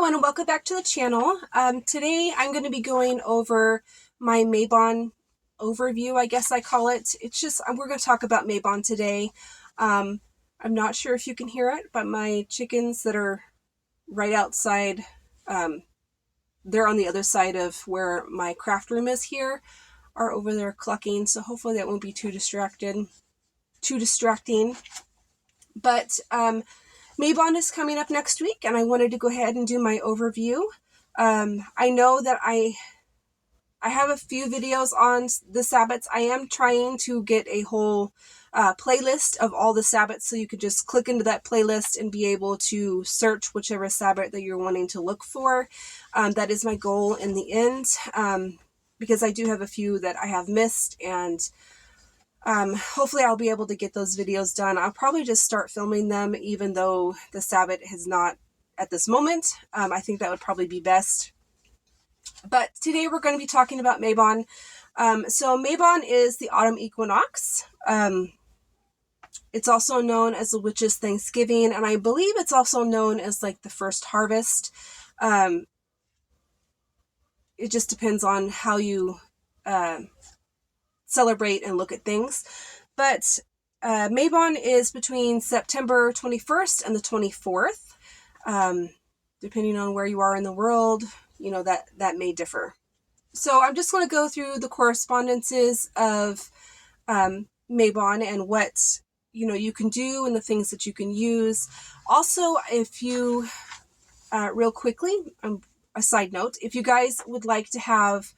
everyone, and welcome back to the channel. Today I'm going to be going over my Mabon overview, I guess I call it. We're going to talk about Mabon today. I'm not sure if you can hear it, but my chickens that are right outside, they're on the other side of where my craft room is here, are over there clucking, so hopefully that won't be too distracting. But Mabon is coming up next week, and I wanted to go ahead and do my overview. I know that I have a few videos on the Sabbats. I am trying to get a whole playlist of all the Sabbats, so you could just click into that playlist and be able to search whichever Sabbat that you're wanting to look for. That is my goal in the end, because I do have a few that I have missed, and hopefully I'll be able to get those videos done. I'll probably just start filming them even though the Sabbat has not at this moment. I think that would probably be best. But today we're going to be talking about Mabon. So Mabon is the autumn equinox. It's also known as the Witch's Thanksgiving, and I believe it's also known as like the first harvest. It just depends on how you celebrate and look at things. But Mabon is between September 21st and the 24th. Depending on where you are in the world, you know, that may differ. So I'm just going to go through the correspondences of Mabon and what, you know, you can do and the things that you can use. Also, if you, real quickly, a side note, if you guys would like to have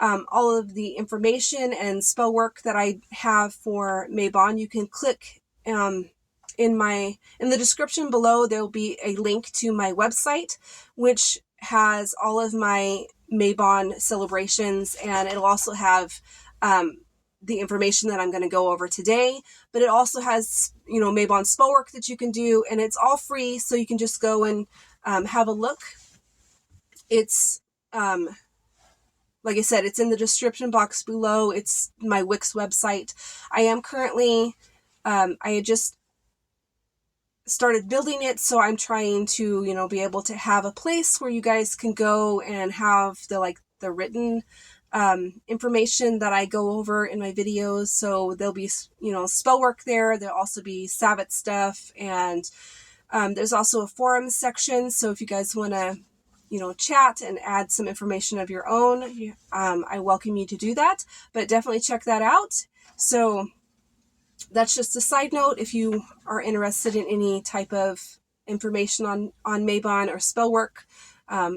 all of the information and spell work that I have for Mabon, you can click in the description below. There will be a link to my website, which has all of my Mabon celebrations, and it'll also have the information that I'm going to go over today. But it also has, you know, Mabon spell work that you can do, and it's all free, so you can just go and have a look. It's like I said, it's in the description box below. It's my Wix website. I am currently, I had just started building it, so I'm trying to, you know, be able to have a place where you guys can go and have the written information that I go over in my videos. So there'll be, you know, spell work there. There'll also be Sabbat stuff, and there's also a forum section. So if you guys want to, you know, chat and add some information of your own, I welcome you to do that, but definitely check that out. So that's just a side note. If you are interested in any type of information on Mabon or spell work,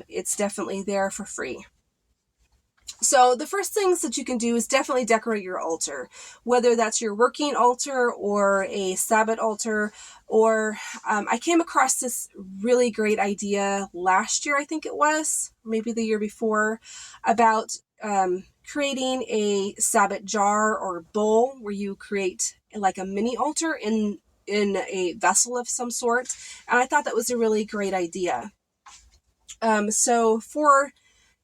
it's definitely there for free. So the first things that you can do is definitely decorate your altar, whether that's your working altar or a Sabbat altar, or I came across this really great idea last year, I think it was, maybe the year before, about creating a Sabbat jar or bowl where you create like a mini altar in a vessel of some sort. And I thought that was a really great idea. So for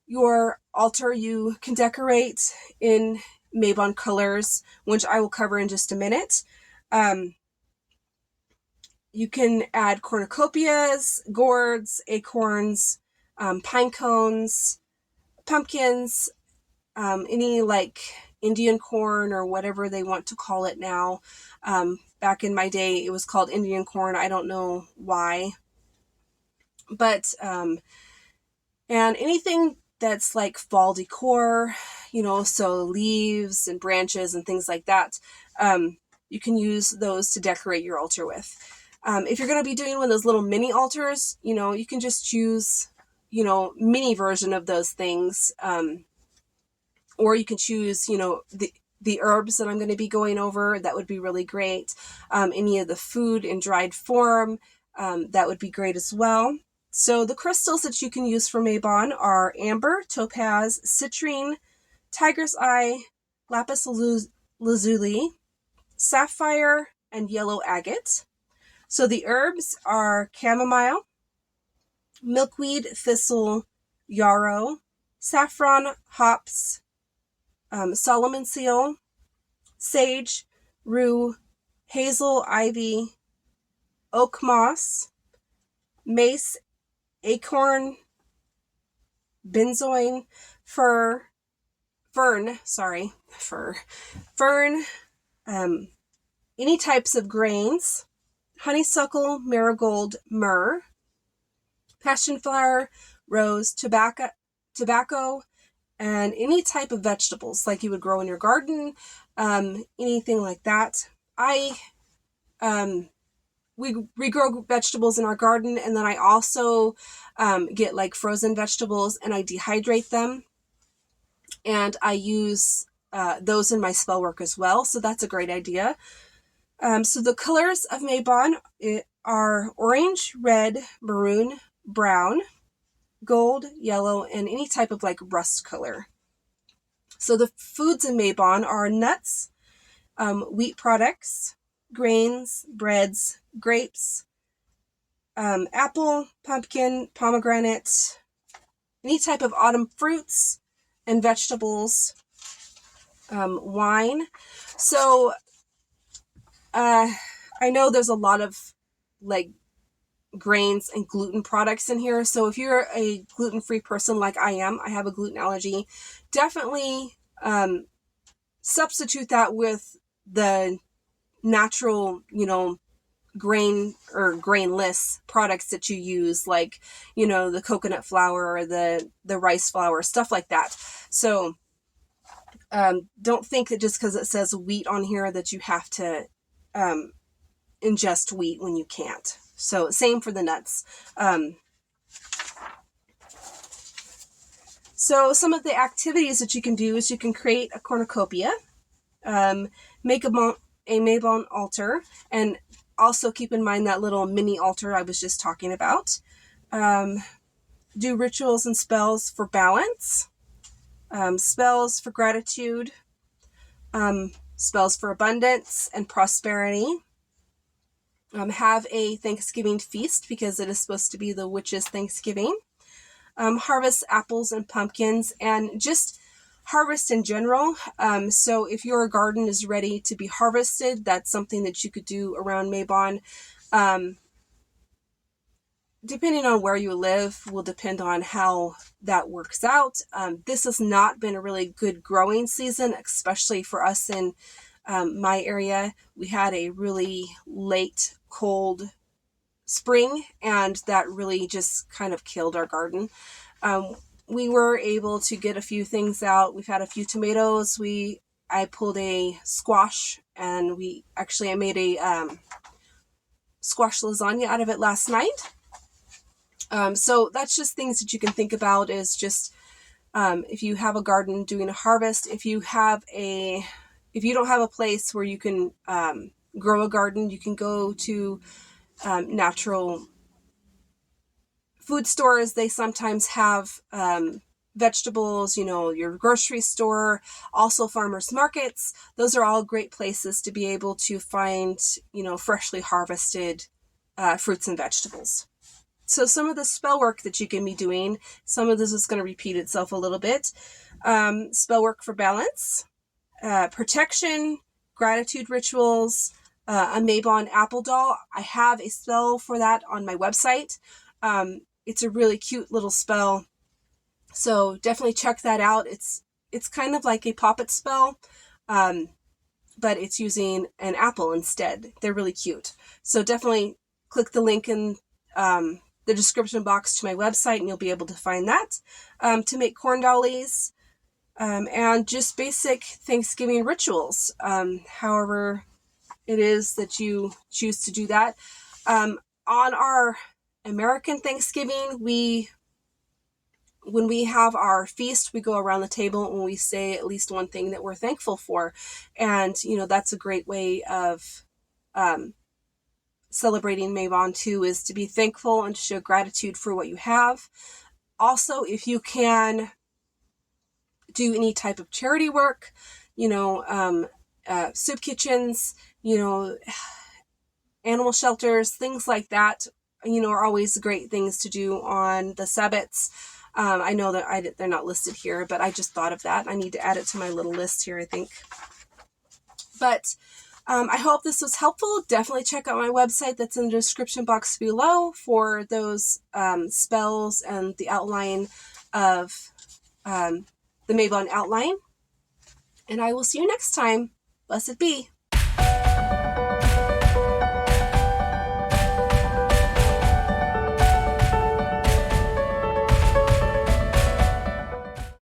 your altar, you can decorate in Mabon colors, which I will cover in just a minute. You can add cornucopias, gourds, acorns, pine cones, pumpkins, any like Indian corn or whatever they want to call it now. Back in my day, it was called Indian corn. I don't know why. But, and anything that's like fall decor, you know, so leaves and branches and things like that, you can use those to decorate your altar with. If you're going to be doing one of those little mini altars, you know, you can just choose, you know, mini version of those things. Or you can choose, you know, the herbs that I'm going to be going over. That would be really great. Any of the food in dried form, that would be great as well. So the crystals that you can use for Mabon are amber, topaz, citrine, tiger's eye, lapis lazuli, sapphire, and yellow agate. So the herbs are chamomile, milkweed, thistle, yarrow, saffron, hops, Solomon seal, sage, rue, hazel, ivy, oak moss, mace, acorn, benzoin, fern, any types of grains, honeysuckle, marigold, myrrh, passion flower, rose, tobacco, and any type of vegetables like you would grow in your garden, anything like that. We grow vegetables in our garden, and then I also get like frozen vegetables and I dehydrate them, and I use those in my spell work as well. So that's a great idea. So the colors of Mabon are orange, red, maroon, brown, gold, yellow, and any type of like rust color. So the foods in Mabon are nuts, wheat products, grains, breads, grapes, apple, pumpkin, pomegranate, any type of autumn fruits and vegetables, wine. So I know there's a lot of like grains and gluten products in here. So if you're a gluten-free person like I am, I have a gluten allergy, definitely substitute that with the natural, grain or grainless products that you use, like, the coconut flour or the rice flour, stuff like that. So don't think that just because it says wheat on here that you have to ingest wheat when you can't. So same for the nuts. So some of the activities that you can do is you can create a cornucopia, make a Mabon altar, and also keep in mind that little mini altar I was just talking about. Do rituals and spells for balance, spells for gratitude, spells for abundance and prosperity. Have a Thanksgiving feast because it is supposed to be the witches' Thanksgiving. Harvest apples and pumpkins, and just harvest in general. So if your garden is ready to be harvested, that's something that you could do around Mabon. Depending on where you live will depend on how that works out. This has not been a really good growing season, especially for us in my area. We had a really late, cold spring, and that really just kind of killed our garden. We were able to get a few things out. We've had a few tomatoes. I pulled a squash, and I made a squash lasagna out of it last night. So that's just things that you can think about, is just if you have a garden, doing a harvest. If you don't have a place where you can grow a garden, you can go to natural food stores. They sometimes have vegetables, your grocery store, also farmers markets. Those are all great places to be able to find, freshly harvested fruits and vegetables. So some of the spell work that you can be doing, some of this is going to repeat itself a little bit. Spell work for balance, protection, gratitude rituals, a Mabon apple doll. I have a spell for that on my website. It's a really cute little spell. So definitely check that out. It's kind of like a poppet spell, but it's using an apple instead. They're really cute. So definitely click the link in the description box to my website, and you'll be able to find that. To make corn dollies, and just basic Thanksgiving rituals, however it is that you choose to do that. On our American Thanksgiving, when we have our feast, we go around the table and we say at least one thing that we're thankful for. And, that's a great way of celebrating Mabon too, is to be thankful and to show gratitude for what you have. Also, if you can do any type of charity work, soup kitchens, animal shelters, things like that, are always great things to do on the Sabbats. I know that they're not listed here, but I just thought of that. I need to add it to my little list here, I think. But I hope this was helpful. Definitely check out my website that's in the description box below for those spells and the outline of the Mabon outline. And I will see you next time. Blessed be.